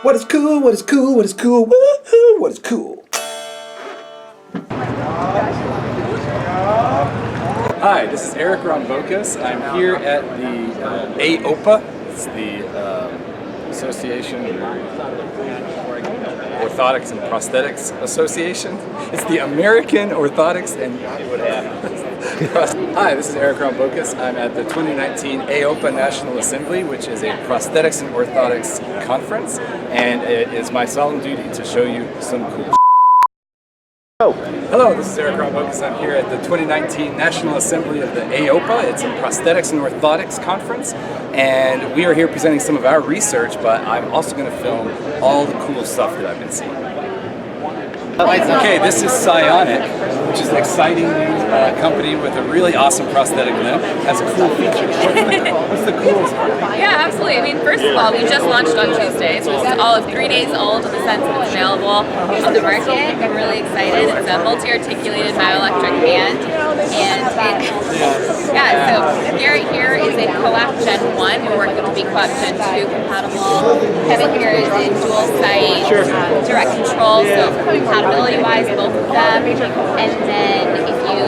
What is cool? What is cool? What is cool? Woohoo! What is cool? Hi, this is Eric Rombokas. I'm here at the AOPA. It's the Association Orthotics and Prosthetics Association. It's the American Orthotics and Hi, this is Eric Rombokas. I'm at the 2019 AOPA National Assembly, which is a prosthetics and orthotics conference, and it is my solemn duty to show you some cool. Hello, this is Eric Rombokas. I'm here at the 2019 National Assembly of the AOPA. It's a prosthetics and orthotics conference, and we are here presenting some of our research, but I'm also going to film all the cool stuff that I've been seeing. Okay, this is Psionic, which is an exciting new company with a really awesome prosthetic limb. Has a cool feature. What's the coolest part? Yeah, absolutely. I mean, first of all, we just launched on Tuesday, so it's all of 3 days old in the sense that it's available on the market. I'm really excited. It's a multi-articulated bioelectric band, and so Garrett here is a Coap Gen 1. We're working to be Coap Gen 2 compatible. Kevin here is in dual site direct control, so compatibility-wise, both of them. And then if you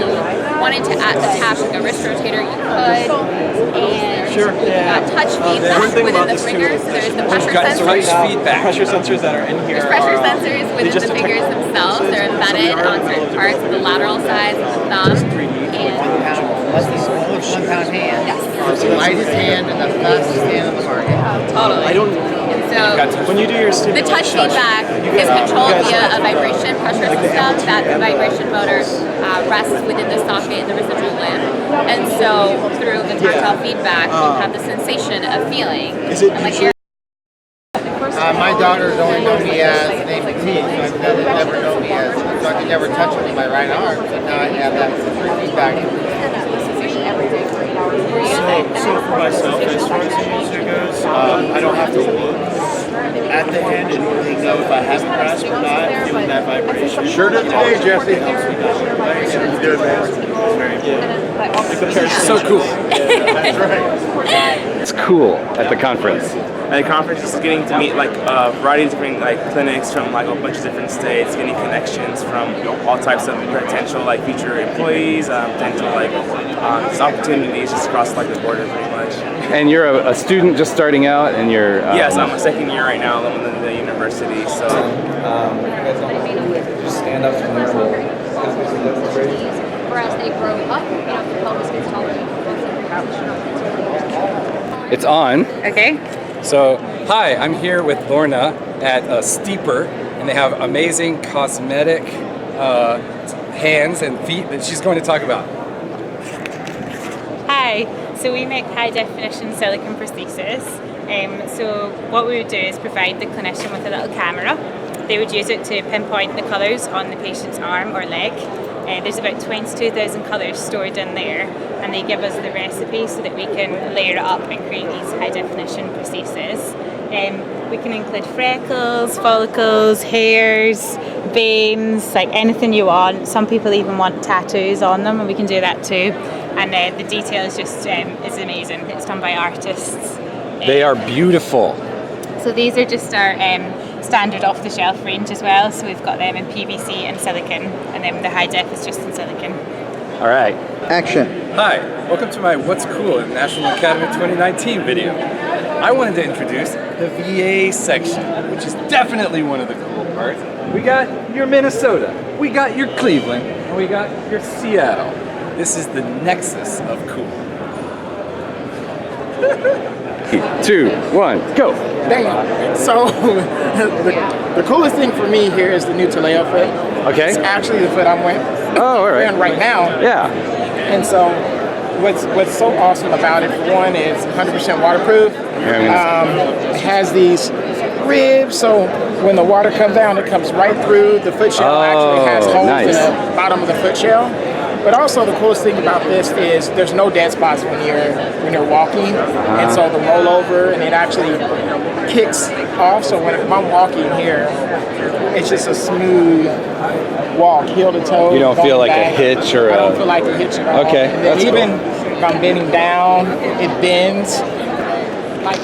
wanted to attach like a wrist rotator, you could. And you've got touch feedback within the fingers. So there's the pressure sensors. Pressure sensors that are in here. There's pressure sensors within the fingers themselves. They're embedded on certain parts of the lateral sides of the thumb. That's the smallest 1 pound hand. Yes. The lightest hand and the fastest hand on the market. Totally. And so When you do your the touch feedback is controlled via a vibration pressure system. That vibration motor rests within the socket in the residual limb. And so through the tactile feedback, you have the sensation of feeling. My daughters only know me as name T, so I've never known me as, so I could never touch it with my right arm. So now I have that feedback. So for myself, as far as the user goes, I don't have to look at the hand and really know if I have a grasp or not, given that vibration. Sure did today, Jesse. So cool. That's right. It's cool at the conference. At the conference, just getting to meet like a variety of different clinics from like a bunch of different states, getting connections from all types of potential like future employees, potential like just opportunities just across like the border pretty much. And you're a student just starting out, and you're Yes, I'm a second year right now. I'm in the university, so. just stand up from there. Whereas they grow up, the pelvis gets taller. It's on. Okay. So, hi, I'm here with Lorna at Steeper, and they have amazing cosmetic hands and feet that she's going to talk about. Hi, so we make high definition silicone prosthesis. So what we would do is provide the clinician with a little camera. They would use it to pinpoint the colours on the patient's arm or leg. There's about 22,000 colours stored in there, and they give us the recipe so that we can layer it up and create these high definition prostheses. We can include freckles, follicles, hairs, veins, like anything you want. Some people even want tattoos on them, and we can do that too. And the detail is just is amazing. It's done by artists. They are beautiful. So these are just our standard off-the-shelf range as well. So we've got them in PVC and silicone, and then the high def is just in silicone. All right. Action. Hi, welcome to my What's Cool in National Academy 2019 video. I wanted to introduce the VA section, which is definitely one of the cool parts. We got your Minnesota, we got your Cleveland, and we got your Seattle. This is the nexus of cool. 2, 1, go. Bam. So the coolest thing for me here is the new Taleo foot. Okay. It's actually the foot I'm wearing. Oh, all right. Right now. Yeah. And so what's so awesome about it, for one, is 100% waterproof. It has these ribs, so when the water comes down, it comes right through. The foot shell actually has holes in the bottom of the foot shell. But also the coolest thing about this is there's no dead spots when you're walking, and so the rollover, and it actually kicks off. So when I'm walking here, it's just a smooth walk, heel to toe. You don't feel like a hitch or I don't feel like a hitch at all. Okay, And then that's even cool. if I'm bending down, it bends.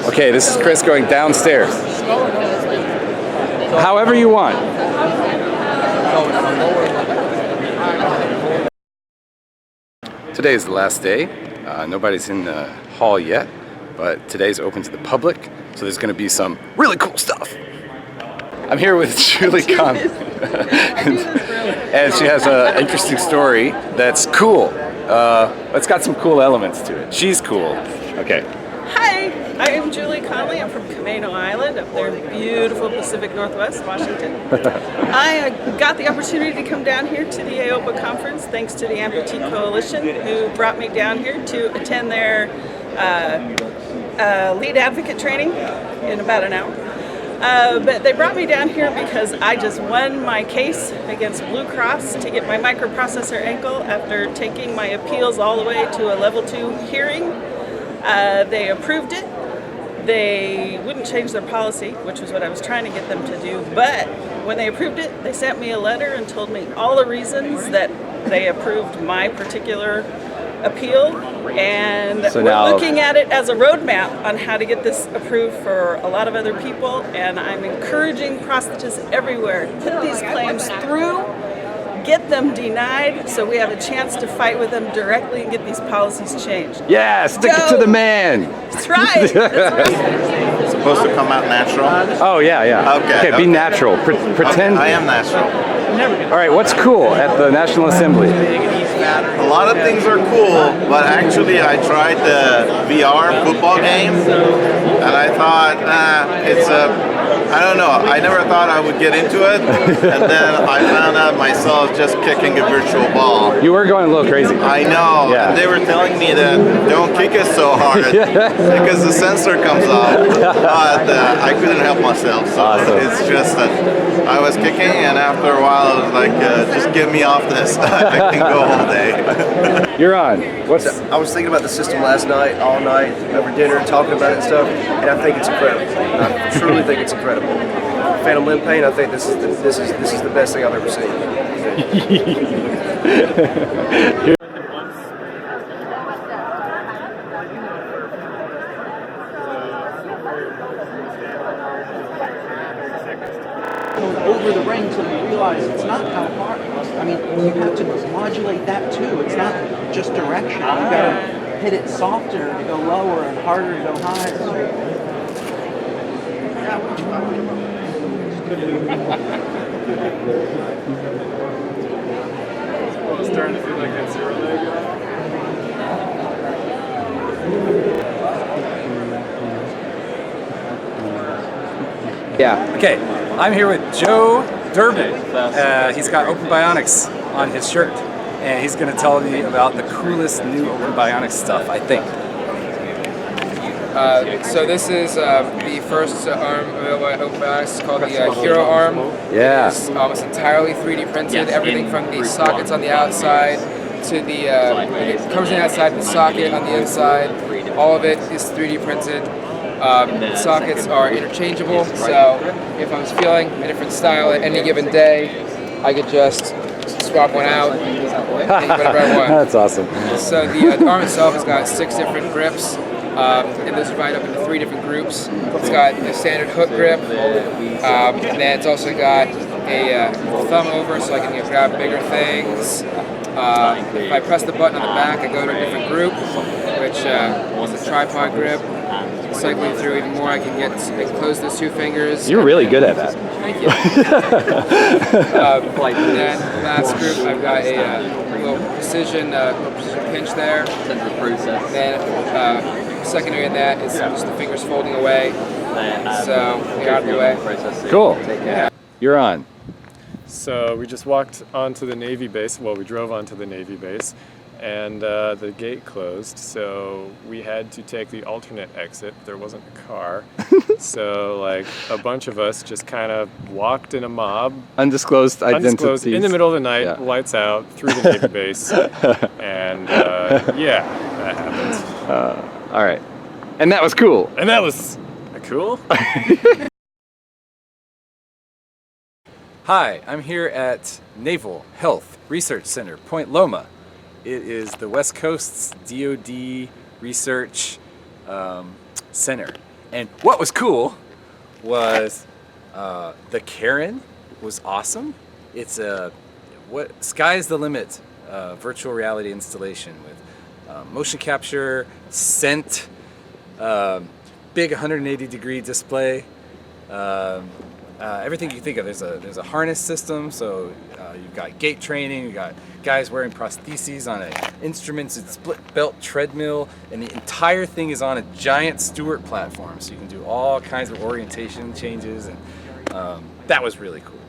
Okay, this is Chris going downstairs. however you want. Today is the last day. Nobody's in the hall yet, but today's open to the public, so there's going to be some really cool stuff. I'm here with Julie Kahn, and she has an interesting story that's cool. It's got some cool elements to it. She's cool. Okay. Hi, I am Julie Conley. I'm from Camano Island up there in beautiful Pacific Northwest, Washington. I got the opportunity to come down here to the AOPA conference thanks to the Amputee Coalition, who brought me down here to attend their lead advocate training in about an hour. But they brought me down here because I just won my case against Blue Cross to get my microprocessor ankle after taking my appeals all the way to a level 2 hearing. They approved it. They wouldn't change their policy, which was what I was trying to get them to do. But when they approved it, they sent me a letter and told me all the reasons that they approved my particular appeal, and so we're now, looking at it as a roadmap on how to get this approved for a lot of other people, and I'm encouraging prosthetists everywhere to put these claims through, get them denied, so we have a chance to fight with them directly and get these policies changed. Yeah, stick it to the man. That's right. That's right. It's supposed to come out natural? Oh yeah, yeah. Okay, be natural. Pretend. I am natural. All right, what's cool at the National Assembly? A lot of things are cool, but actually I tried the VR football game, and I thought, it's I don't know, I never thought I would get into it, and then I found out myself just kicking a virtual ball. You were going a little crazy. I know, yeah. And they were telling me that don't kick it so hard because the sensor comes off, but I couldn't help myself, so awesome. It's just that I was kicking, and after a while I was like, just get me off this, I can go all day. You're on. What's I was thinking about the system last night, all night, over dinner, talking about it and stuff, and I think it's incredible. I truly think it's incredible. Phantom limb pain, I think this is the best thing I've ever seen. Over the ring so you realize it's not how hard. I mean, you have to modulate that too. It's not just direction. You gotta hit it softer to go lower and harder to go higher. It's starting to feel like that zero leg. Yeah. Okay, I'm here with Joe Durbin. He's got Open Bionics on his shirt, and he's going to tell me about the coolest new Open Bionics stuff, I think. So this is the first arm available at Open Bionics. It's called the Hero Arm. Yeah. It's almost entirely 3D printed. Everything from the sockets on the outside to the it comes on the outside, the socket on the inside. All of it is 3D printed. The sockets are interchangeable, so if I was feeling a different style at any given day, I could just swap one out and take whatever I want. That's awesome. So the arm itself has got 6 different grips, and those are divided up into 3 different groups. It's got a standard hook grip, and then it's also got a thumb over so I can grab bigger things. If I press the button on the back, I go to a different group, which is a tripod grip. Cycling through even more, I can close those 2 fingers. You're really good at that. Thank you. And then last group, I've got a little precision pinch there. Then secondary in that is just the fingers folding away. So get out of the way. Cool. Yeah. You're on. So we just walked onto the Navy base. Well, we drove onto the Navy base, and the gate closed, so we had to take the alternate exit. There wasn't a car, so like a bunch of us just kind of walked in a mob. Undisclosed identities. In the middle of the night, lights out, through the Navy base, and yeah, that happened. All right, and that was cool. And that was cool. Hi, I'm here at Naval Health Research Center, Point Loma. It is the West Coast's DoD Research Center. And what was cool was The Karen was awesome. It's sky's the limit virtual reality installation with motion capture, scent, big 180-degree display, everything you think of. There's a harness system, so you've got gait training, you've got guys wearing prostheses on instruments, it's split belt treadmill, and the entire thing is on a giant Stewart platform, so you can do all kinds of orientation changes, and that was really cool.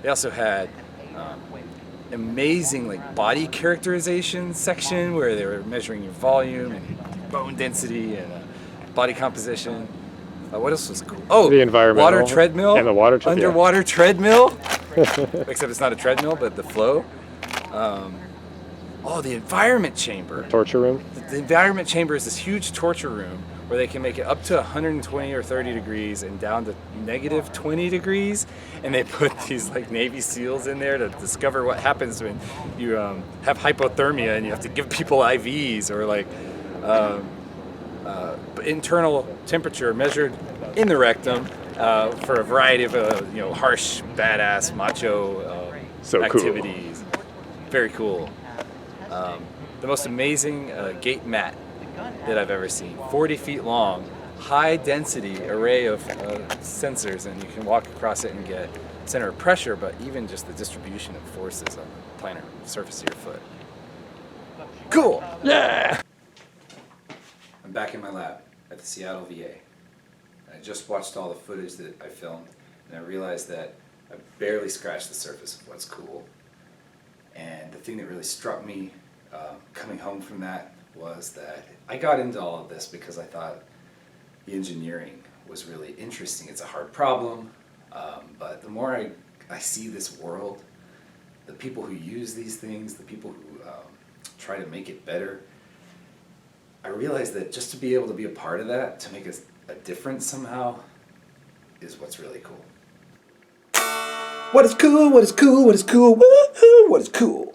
They also had amazing body characterization section where they were measuring your volume and bone density and body composition. What else was cool? Oh, the environmental water treadmill and the water underwater treadmill. Except it's not a treadmill, but the flow. The environment chamber. Torture room. The environment chamber is this huge torture room where they can make it up to 120 or 30 degrees and down to negative 20 degrees, and they put these Navy SEALs in there to discover what happens when you have hypothermia and you have to give people IVs, or internal temperature measured in the rectum for a variety of harsh, badass, macho activities. Cool. Very cool. The most amazing gait mat that I've ever seen. 40 feet long, high density array of sensors, and you can walk across it and get center of pressure, but even just the distribution of forces on the planar surface of your foot. Cool! Yeah! I'm back in my lab at the Seattle VA. I just watched all the footage that I filmed, and I realized that I barely scratched the surface of what's cool. And the thing that really struck me coming home from that was that I got into all of this because I thought the engineering was really interesting. It's a hard problem, but the more I see this world, the people who use these things, the people who try to make it better, I realized that just to be able to be a part of that, to make a difference somehow, is what's really cool. What is cool, what is cool, what is cool, woohoo, what is cool?